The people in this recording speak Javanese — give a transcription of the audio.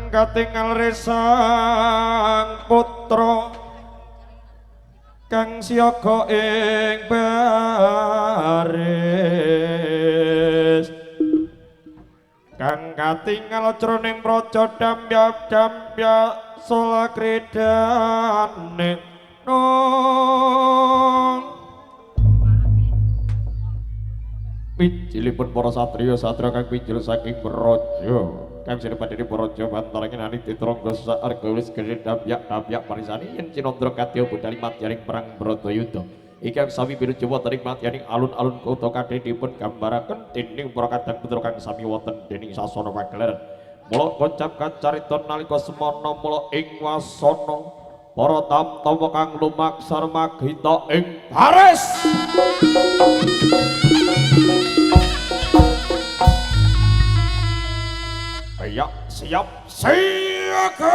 kang katingal resang putra kang siyaga ing baris kang katingal jroning praja damya salakredane nong pinjilipun para satriya satra kang pinjil saking praja kang sinepadene praja bantalangen ani titrangga saargawis gedhe damyak parisani yen cinandra kadya budhali matyaning perang Bratayuda ingkang sami pinujuwa taring matyaning alun-alun kutha kadhe dipun gambaraken dening para kadang putra kang sami wonten dening sasana pagelaran mula kocap kacarita nalika semana mula ing wasana para tamtama kang lumaksar magita ing baris siap siaga